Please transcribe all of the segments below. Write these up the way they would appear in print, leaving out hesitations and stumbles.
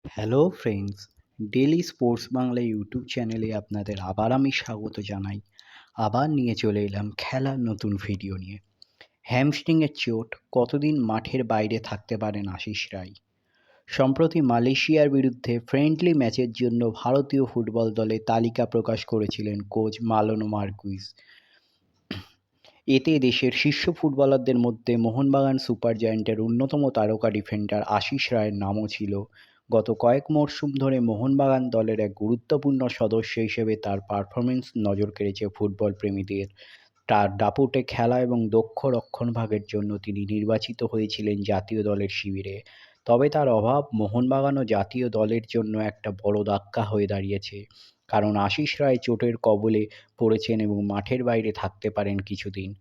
Hello friends, daily sports Bangla YouTube চ্যানেলে আপনাদের আবার আমি স্বাগত জানাই। আবার নিয়ে চলে এলাম খেলার নতুন ভিডিও নিয়ে। হ্যামস্ট্রিংয়ের চোট, কতদিন মাঠের বাইরে থাকতে পারেন আশিস রায়? সম্প্রতি মালয়েশিয়ার বিরুদ্ধে ফ্রেন্ডলি ম্যাচের জন্য ভারতীয় ফুটবল দলে তালিকা প্রকাশ করেছিলেন কোচ মালোনো মার্কুইজ। এতে দেশের শীর্ষ ফুটবলারদের মধ্যে মোহনবাগান সুপার জায়ান্টের অন্যতম তারকা ডিফেন্ডার আশিস রায়ের নামও ছিল। গত কয়েক মরশুম ধরে মোহনবাগান দলের এক গুরুত্বপূর্ণ সদস্য হিসেবে তার পারফরমেন্স নজর কেড়েছে ফুটবল প্রেমীদের। তার দাপুটে খেলা এবং দক্ষ রক্ষণভাগের জন্য তিনি নির্বাচিত হয়েছিলেন জাতীয় দলের শিবিরে। তবে তার অভাব মোহনবাগান ও জাতীয় দলের জন্য একটা বড় ধাক্কা হয়ে দাঁড়িয়েছে, কারণ আশিস রায় চোটের কবলে পড়েছেন এবং মাঠের বাইরে থাকতে পারেন কিছুদিন।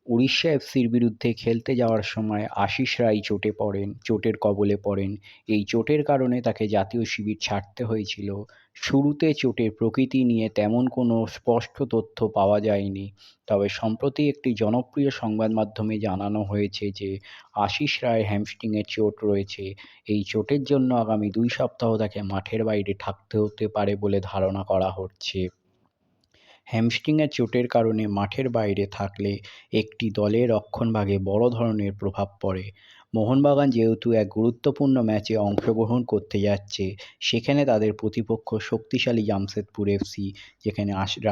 উড়িষ্যা এফসির বিরুদ্ধে খেলতে যাওয়ার সময় আশিস রায় চোটের কবলে পড়েন। এই চোটের কারণে তাকে জাতীয় শিবির ছাড়তে হয়েছিল। শুরুতে চোটের প্রকৃতি নিয়ে তেমন কোনো স্পষ্ট তথ্য পাওয়া যায়নি, তবে সম্প্রতি একটি জনপ্রিয় সংবাদ মাধ্যমে জানানো হয়েছে যে আশিস রায়ের হ্যামস্ট্রিংয়ের চোট রয়েছে। এই চোটের জন্য আগামী 2 সপ্তাহ তাকে মাঠের বাইরে থাকতে হতে পারে বলে ধারণা করা হচ্ছে। হ্যামস্ট্রিংয়ের চোটের কারণে মাঠের বাইরে থাকলে একটি দলের রক্ষণভাগে বড় ধরনের প্রভাব পড়ে। মোহনবাগান যেহেতু এক গুরুত্বপূর্ণ ম্যাচে অংশগ্রহণ করতে যাচ্ছে, সেখানে তাদের প্রতিপক্ষ শক্তিশালী জামশেদপুর এফসি, যেখানে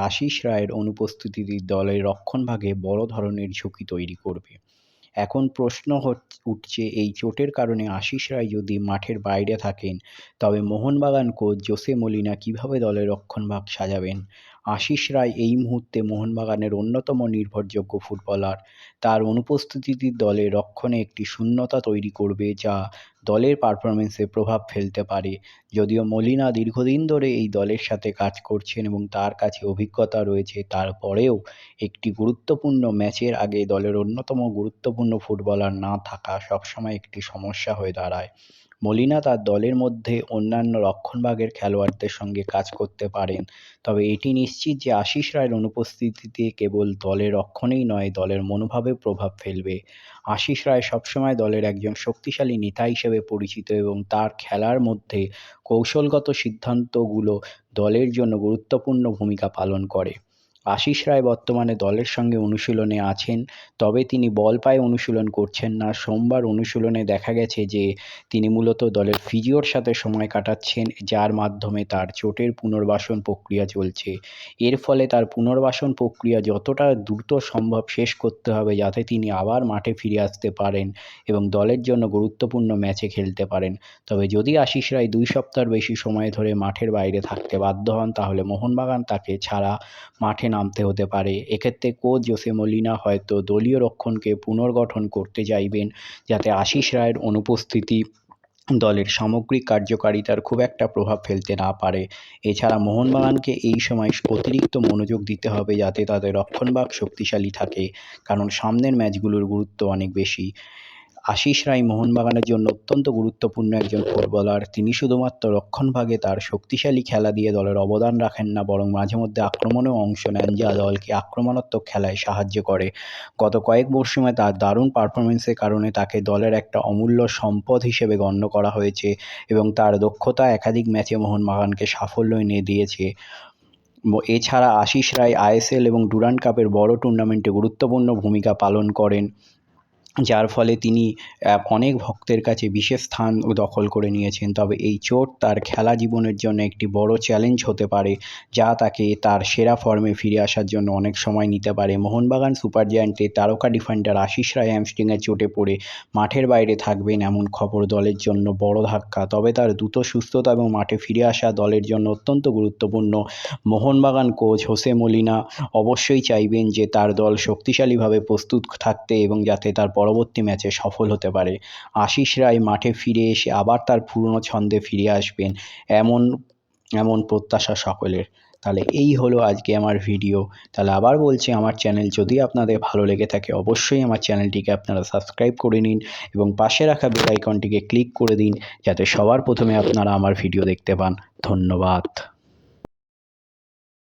আশিস রায়ের অনুপস্থিতি দলের রক্ষণভাগে বড় ধরনের ঝুঁকি তৈরি করবে। এখন প্রশ্ন উঠছে, এই চোটের কারণে আশিস রায় যদি মাঠের বাইরে থাকেন, তবে মোহনবাগান কোচ জোসে মলিনা কীভাবে দলের রক্ষণভাগ সাজাবেন? আশিস রায় এই মুহূর্তে মোহনবাগানের অন্যতম নির্ভরযোগ্য ফুটবলার। তার অনুপস্থিতি দলের রক্ষণে একটি শূন্যতা তৈরি করবে, যা দলের পারফরমেন্সে প্রভাব ফেলতে পারে। যদিও মলিনা দীর্ঘদিন ধরে এই দলের সাথে কাজ করছেন এবং তার কাছে অভিজ্ঞতা রয়েছে, তারপরেও একটি গুরুত্বপূর্ণ ম্যাচের আগে দলের অন্যতম গুরুত্বপূর্ণ ফুটবলার না থাকা সবসময় একটি সমস্যা হয়ে দাঁড়ায়। মলিনা তার দলের মধ্যে অন্যান্য রক্ষণভাগের খেলোয়াড়দের সঙ্গে কাজ করতে পারেন, তবে এটি নিশ্চিত যে আশিস রায়ের অনুপস্থিতিতে কেবল দলের রক্ষণেই নয়, দলের মনোভাবেও প্রভাব ফেলবে। আশিস রায় সবসময় দলের একজন শক্তিশালী নেতা হিসেবে পরিচিত এবং তার খেলার মধ্যে কৌশলগত সিদ্ধান্তগুলো দলের জন্য গুরুত্বপূর্ণ ভূমিকা পালন করে। আশিস রায় বর্তমানে দলের সঙ্গে অনুশীলনে আছেন, তবে তিনি বল পায়ে অনুশীলন করছেন না। সোমবার অনুশীলনে দেখা গেছে যে তিনি মূলত দলের ফিজিওর সাথে সময় কাটাচ্ছেন, যার মাধ্যমে তার চোটের পুনর্বাসন প্রক্রিয়া চলছে। এর ফলে তার পুনর্বাসন প্রক্রিয়া যতটা দ্রুত সম্ভব শেষ করতে হবে, যাতে তিনি আবার মাঠে ফিরে আসতে পারেন এবং দলের জন্য গুরুত্বপূর্ণ ম্যাচে খেলতে পারেন। তবে যদি আশিস রায় 2 সপ্তাহের বেশি সময় ধরে মাঠের বাইরে থাকতে বাধ্য হন, তাহলে মোহনবাগান তাকে ছাড়া মাঠে নামতে হতে পারে। এক্ষেত্রে কোচ জোসে মলিনা হয়তো দলীয় রক্ষণকে পুনর্গঠন করতে চাইবেন, যাতে আশিস রায়ের অনুপস্থিতি দলের সামগ্রিক কার্যকারিতার খুব একটা প্রভাব ফেলতে না পারে। এছাড়া মোহনবাগানকে এই সময় অতিরিক্ত মনোযোগ দিতে হবে, যাতে তাদের রক্ষণভাগ শক্তিশালী থাকে, কারণ সামনের ম্যাচগুলোর গুরুত্ব অনেক বেশি। আশিস রায় মোহনবাগানের জন্য অত্যন্ত গুরুত্বপূর্ণ একজন ফুটবলার। তিনি শুধুমাত্র রক্ষণভাগে তার শক্তিশালী খেলা দিয়ে দলের অবদান রাখেন না, বরং মাঝেমধ্যে আক্রমণেও অংশ নেন, যা দলকে আক্রমণাত্মক খেলায় সাহায্য করে। গত কয়েক মরশুমে তার দারুণ পারফরমেন্সের কারণে তাকে দলের একটা অমূল্য সম্পদ হিসেবে গণ্য করা হয়েছে এবং তার দক্ষতা একাধিক ম্যাচে মোহনবাগানকে সাফল্য এনে দিয়েছে। এছাড়া আশিস রায় আইএসএল এবং ডুরান্ড কাপের বড় টুর্নামেন্টে গুরুত্বপূর্ণ ভূমিকা পালন করেন, যার ফলে তিনি অনেক ভক্তের কাছে বিশেষ স্থান দখল করে নিয়েছেন। তবে এই চোট তার খেলা জীবনের জন্য একটি বড় চ্যালেঞ্জ হতে পারে, যা তাকে তার সেরা ফর্মে ফিরে আসার জন্য অনেক সময় নিতে পারে। মোহনবাগান সুপার জায়ান্টের তারকা ডিফেন্ডার আশিস রায় হ্যামস্ট্রিংয়ে চোটে পড়ে মাঠের বাইরে থাকবেন, এমন খবর দলের জন্য বড় ধাক্কা। তবে তার দ্রুত সুস্থতা এবং মাঠে ফিরে আসা দলের জন্য অত্যন্ত গুরুত্বপূর্ণ। মোহনবাগান কোচ হোসে মলিনা অবশ্যই চাইবেন যে তার দল শক্তিশালীভাবে প্রস্তুত থাকতে এবং যাতে তার পরবর্তী ম্যাচে সফল হতে পারে। আশিস রায় মাঠে ফিরে এসে আবার তার পুরনো ছন্দে ফিরে আসবেন, এমন এমন প্রত্যাশা সকলের। তাহলে এই হলো আজকে আমার ভিডিও। তাহলে আবার বলছি, আমার চ্যানেল যদি আপনাদের ভালো লেগে থাকে, অবশ্যই আমার চ্যানেলটিকে আপনারা সাবস্ক্রাইব করে নিন এবং পাশে রাখা বেল আইকনটিকে ক্লিক করে দিন, যাতে সবার প্রথমে আপনারা আমার ভিডিও দেখতে পান। ধন্যবাদ।